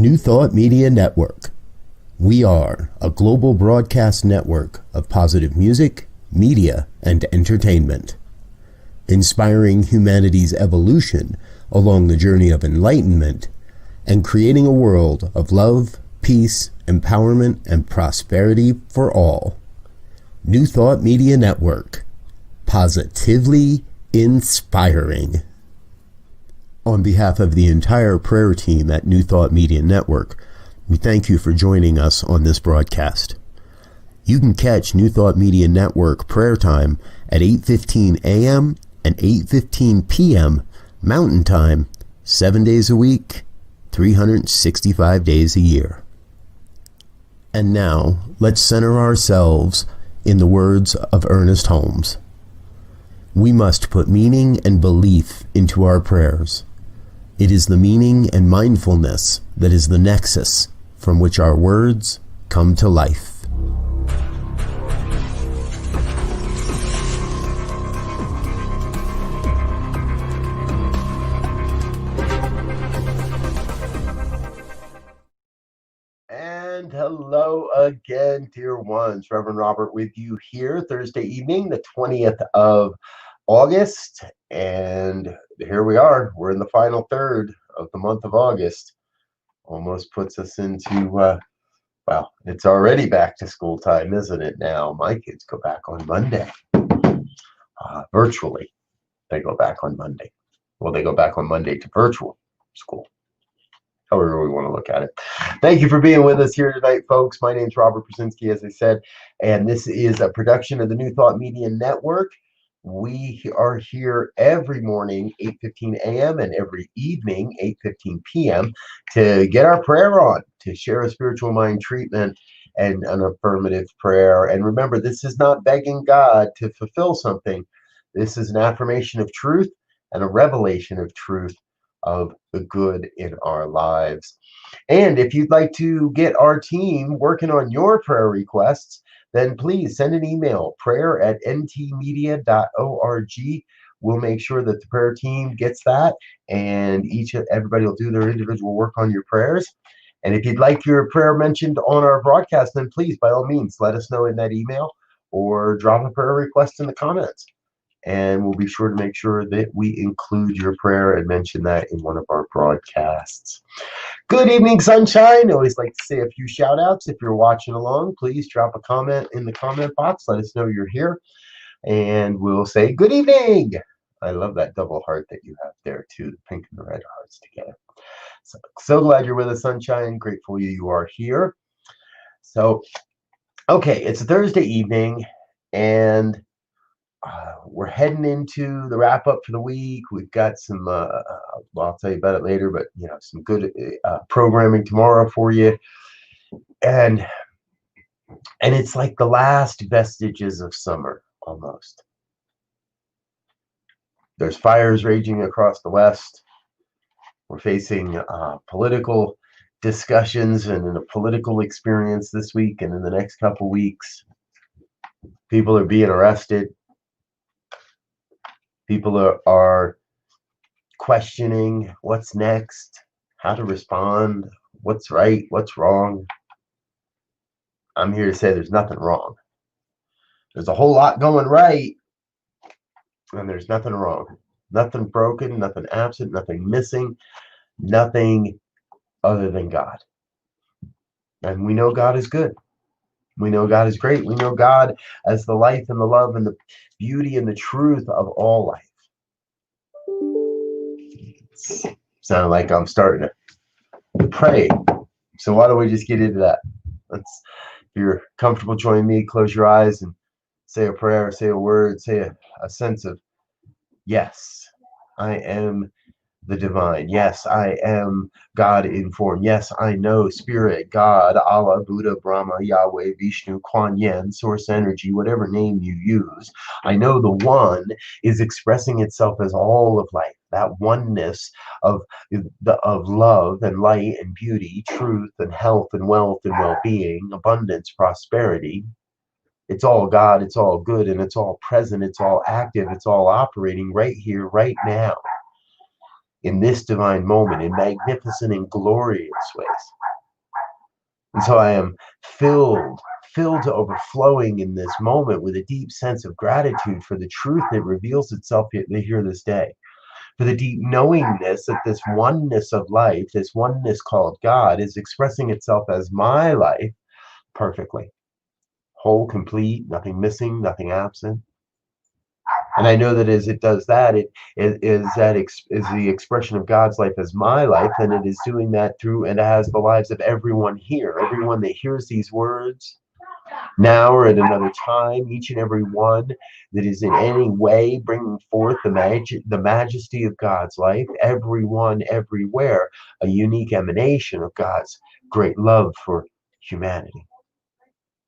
New Thought Media Network. We are a global broadcast network of positive music, media, and entertainment, inspiring humanity's evolution along the journey of enlightenment and creating a world of love, peace, empowerment, and prosperity for all. New Thought Media Network. Positively inspiring. On behalf of the entire prayer team at New Thought Media Network, we thank you for joining us on this broadcast. You can catch New Thought Media Network prayer time at 8:15 a.m. and 8:15 p.m. Mountain Time, 7 days a week, 365 days a year. And now, let's center ourselves in the words of Ernest Holmes. We must put meaning and belief into our prayers. It is the meaning and mindfulness that is the nexus from which our words come to life. And hello again, dear ones. Reverend Robert with you here Thursday evening, the 20th of August, and here we are. We're in the final third of the month of August. Almost puts us into, well, it's already back to school time, isn't it now? My kids go back on Monday. Virtually, they go back on Monday. Well, they go back on Monday to virtual school. However we want to look at it. Thank you for being with us here tonight, folks. My name is Robert Brzezinski, as I said, and this is a production of the New Thought Media Network. We are here every morning, 8:15 a.m. and every evening, 8:15 p.m. to get our prayer on, to share a spiritual mind treatment and an affirmative prayer. And remember, this is not begging God to fulfill something. This is an affirmation of truth and a revelation of truth of the good in our lives. And if you'd like to get our team working on your prayer requests, then please send an email, prayer@ntmedia.org. We'll make sure that the prayer team gets that, and everybody will do their individual work on your prayers. And if you'd like your prayer mentioned on our broadcast, then please, by all means, let us know in that email or drop a prayer request in the comments. And we'll be sure to make sure that we include your prayer and mention that in one of our broadcasts. Good evening, sunshine. I always like to say a few shout outs. If you're watching along, please drop a comment in the comment box. Let us know you're here, and we'll say good evening. I love that double heart that you have there too, the pink and the red hearts together. So glad you're with us, sunshine. Grateful you are here. So, okay, it's a Thursday evening, and we're heading into the wrap up for the week. We've got some, well, I'll tell you about it later, but some good programming tomorrow for you. And it's like the last vestiges of summer almost. There's fires raging across the West. We're facing political discussions and a political experience this week and in the next couple weeks. People are being arrested. People are questioning what's next, how to respond, what's right, what's wrong. I'm here to say there's nothing wrong. There's a whole lot going right, and there's nothing wrong. Nothing broken, nothing absent, nothing missing, nothing other than God. And we know God is good. We know God is great. We know God as the life and the love and the beauty and the truth of all life. Sound like I'm starting to pray. So why don't we just get into that? If you're comfortable, join me, close your eyes and say a prayer, say a word, say a sense of, yes, I am the divine. Yes, I am God in form. Yes, I know Spirit, God, Allah, Buddha, Brahma, Yahweh, Vishnu, Kuan Yin, Source Energy, whatever name you use. I know the One is expressing itself as all of life, that oneness of love and light and beauty, truth and health and wealth and well-being, abundance, prosperity. It's all God, it's all good, and it's all present, it's all active, it's all operating right here, right now. in this divine moment in magnificent and glorious ways. And so I am filled to overflowing in this moment with a deep sense of gratitude for the truth that reveals itself here this day, for the deep knowingness that this oneness of life, this oneness called God, is expressing itself as my life perfectly, whole, complete, nothing missing, nothing absent. And I know that as it does that, it is the expression of God's life as my life, and it is doing that through and as the lives of everyone here, everyone that hears these words now or at another time, each and every one that is in any way bringing forth the majesty of God's life, everyone, everywhere, a unique emanation of God's great love for humanity.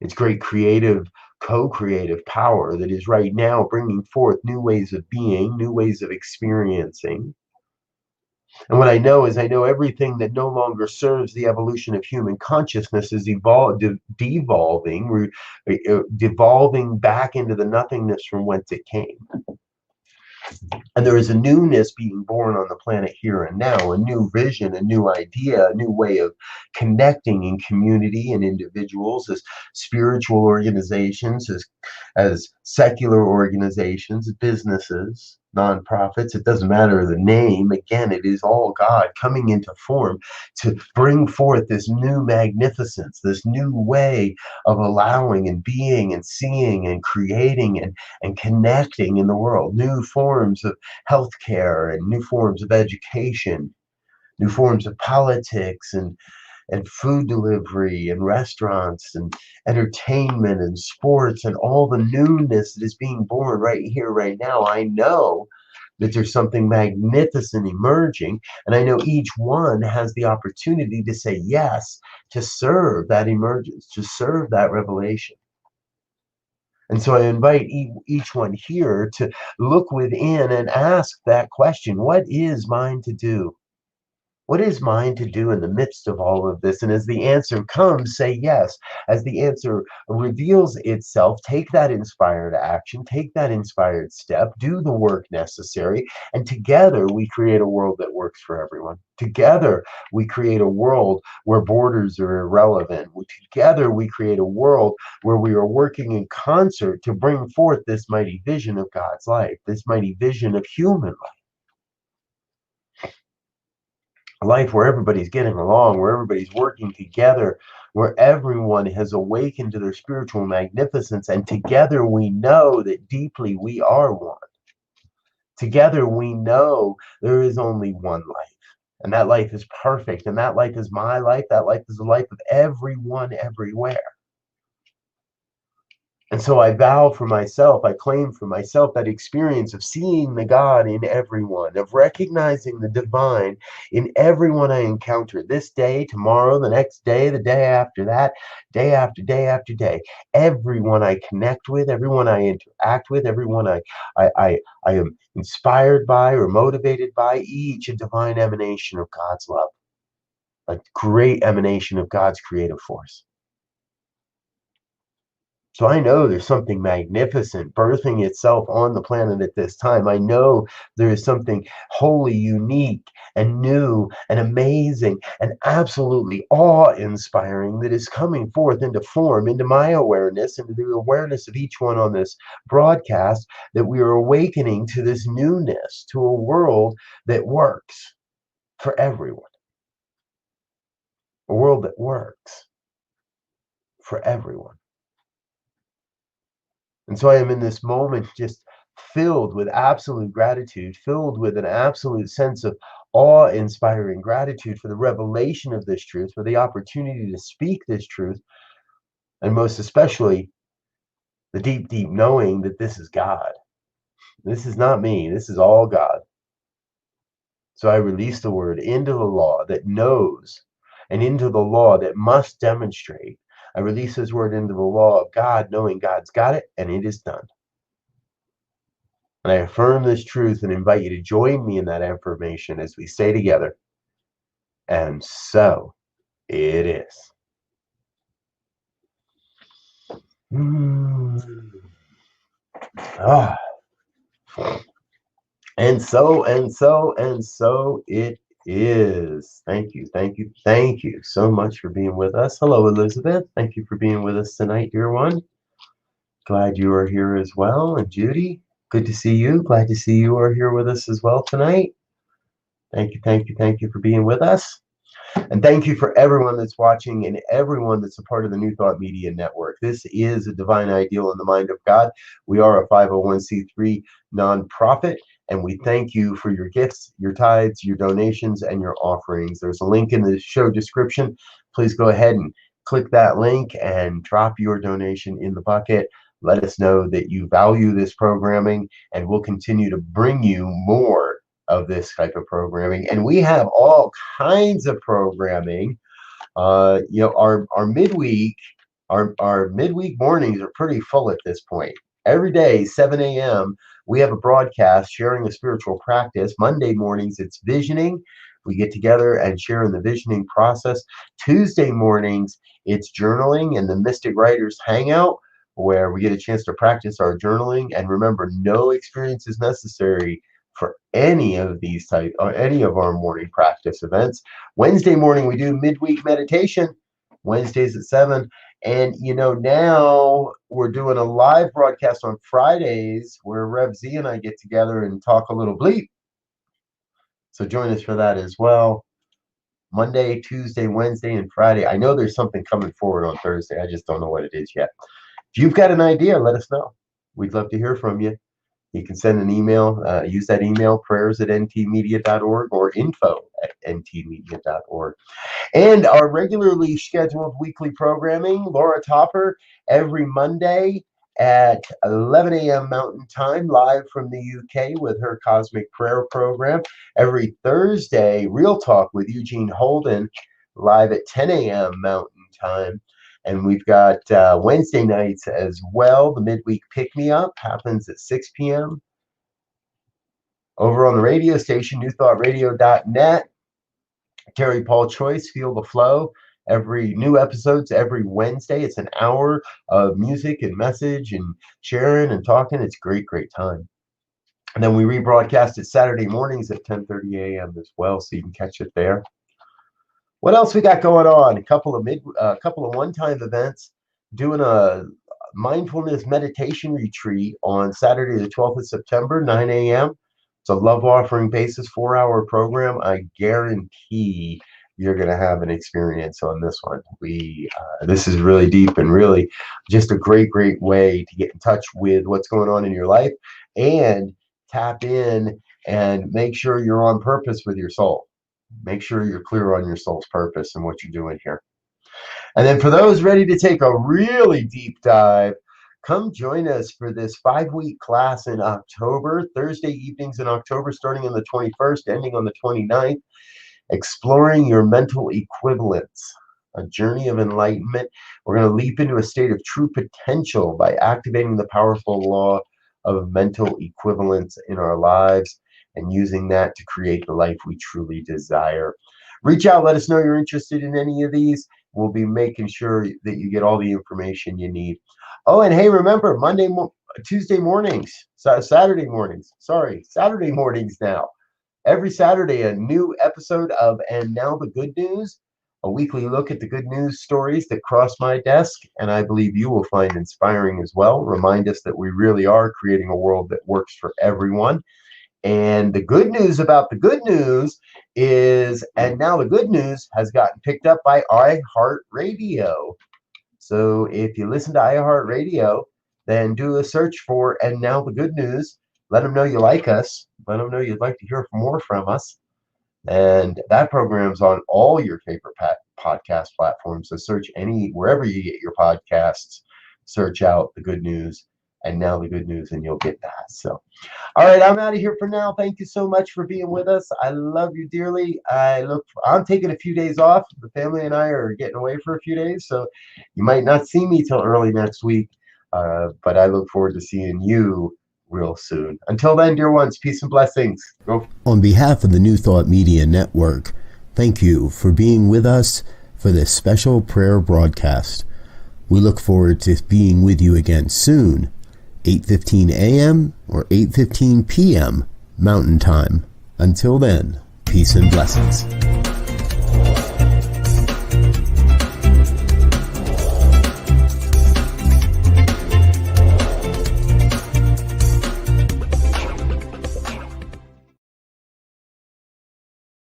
It's great creative, co-creative power that is right now bringing forth new ways of being, new ways of experiencing. And what I know is I know everything that no longer serves the evolution of human consciousness is devolving, devolving back into the nothingness from whence it came. And there is a newness being born on the planet here and now, a new vision, a new idea, a new way of connecting in community and individuals, as spiritual organizations, as secular organizations, businesses, nonprofits. It doesn't matter the name. Again, it is all God coming into form to bring forth this new magnificence, this new way of allowing and being and seeing and creating and connecting in the world, new forms of healthcare and new forms of education, new forms of politics and food delivery and restaurants and entertainment and sports and all the newness that is being born right here, right now. I know that there's something magnificent emerging, and I know each one has the opportunity to say yes, to serve that emergence, to serve that revelation. And so I invite each one here to look within and ask that question: what is mine to do? What is mine to do in the midst of all of this? And as the answer comes, say yes. As the answer reveals itself, take that inspired action, take that inspired step, do the work necessary, and together we create a world that works for everyone. Together we create a world where borders are irrelevant. Together we create a world where we are working in concert to bring forth this mighty vision of God's life, this mighty vision of human life. A life where everybody's getting along, where everybody's working together, where everyone has awakened to their spiritual magnificence, and together we know that deeply we are one. Together we know there is only one life, and that life is perfect, and that life is my life, that life is the life of everyone everywhere. And so I vow for myself, I claim for myself that experience of seeing the God in everyone, of recognizing the divine in everyone I encounter this day, tomorrow, the next day, the day after that, day after day after day. Everyone I connect with, everyone I interact with, everyone I am inspired by or motivated by, each a divine emanation of God's love, a great emanation of God's creative force. So I know there's something magnificent birthing itself on the planet at this time. I know there is something wholly unique and new and amazing and absolutely awe-inspiring that is coming forth into form, into my awareness, into the awareness of each one on this broadcast, that we are awakening to this newness, to a world that works for everyone. A world that works for everyone. And so I am in this moment just filled with absolute gratitude, filled with an absolute sense of awe-inspiring gratitude for the revelation of this truth, for the opportunity to speak this truth, and most especially the deep, deep knowing that this is God. This is not me, this is all God. So I release the word into the law that knows, and into the law that must demonstrate. I release this word into the law of God, knowing God's got it, and it is done. And I affirm this truth and invite you to join me in that affirmation as we say together, and so it is. Ah. And so it is. Thank you so much for being with us. Hello, Elizabeth. Thank you for being with us tonight, dear one. Glad you are here as well. And Judy, good to see you. Glad to see you are here with us as well tonight. Thank you for being with us. And thank you for everyone that's watching and everyone that's a part of the New Thought Media Network. This is a divine ideal in the mind of God. We are a 501c3 nonprofit, and we thank you for your gifts, your tithes, your donations, and your offerings. There's a link in the show description. Please go ahead and click that link and drop your donation in the bucket. Let us know that you value this programming, and we'll continue to bring you more of this type of programming. And we have all kinds of programming. Our midweek mornings are pretty full at this point. Every day, 7 a.m., we have a broadcast sharing a spiritual practice. Monday mornings, it's visioning. We get together and share in the visioning process. Tuesday mornings, it's journaling and the Mystic Writers Hangout, where we get a chance to practice our journaling. And remember, no experience is necessary for any of these any of our morning practice events. Wednesday morning, we do midweek meditation, Wednesdays at 7. And now we're doing a live broadcast on Fridays where Rev Z and I get together and talk a little bleep. So join us for that as well. Monday, Tuesday, Wednesday, and Friday. I know there's something coming forward on Thursday. I just don't know what it is yet. If you've got an idea, let us know. We'd love to hear from you. You can send an email, use that email, prayers@ntmedia.org or info@ntmedia.org. And our regularly scheduled weekly programming, Laura Topper, every Monday at 11 a.m. Mountain Time, live from the UK with her Cosmic Prayer program. Every Thursday, Real Talk with Eugene Holden, live at 10 a.m. Mountain Time. And we've got Wednesday nights as well. The midweek pick-me-up happens at 6 p.m. over on the radio station, newthoughtradio.net. Terry Paul Choice, Feel the Flow. Every new episodes every Wednesday. It's an hour of music and message and sharing and talking. It's great time. And then we rebroadcast it Saturday mornings at 10:30 a.m. as well, so you can catch it there. What else we got going on? A couple of one-time events. Doing a mindfulness meditation retreat on Saturday the 12th of September, 9 a.m. It's a love offering basis 4-hour program. I guarantee you're going to have an experience on this one. This is really deep and really just a great way to get in touch with what's going on in your life and tap in and make sure you're on purpose with your soul. Make sure you're clear on your soul's purpose and what you're doing here. And then for those ready to take a really deep dive, come join us for this 5-week class in October, Thursday evenings in October, starting on the 21st, ending on the 29th, exploring your mental equivalence, a journey of enlightenment. We're going to leap into a state of true potential by activating the powerful law of mental equivalence in our lives and using that to create the life we truly desire. Reach out, let us know you're interested in any of these. We'll be making sure that you get all the information you need. Oh, and hey, remember, Saturday mornings now. Every Saturday, a new episode of And Now the Good News, a weekly look at the good news stories that cross my desk, and I believe you will find inspiring as well. Remind us that we really are creating a world that works for everyone. And the good news about the good news is, and now the good news has gotten picked up by iHeartRadio. So if you listen to iHeartRadio, then do a search for And Now the Good News. Let them know you like us. Let them know you'd like to hear more from us. And that program's on all your favorite podcast platforms. So search wherever you get your podcasts, search out the good news, And Now the Good News, and you'll get that. So, all right, I'm out of here for now. Thank you so much for being with us. I love you dearly. I'm taking a few days off. The family and I are getting away for a few days, so you might not see me till early next week. But I look forward to seeing you real soon. Until then, dear ones, peace and blessings. On behalf of the New Thought Media Network, thank you for being with us for this special prayer broadcast. We look forward to being with you again soon, 8:15 a.m. or 8:15 p.m. Mountain Time. Until then, peace and blessings.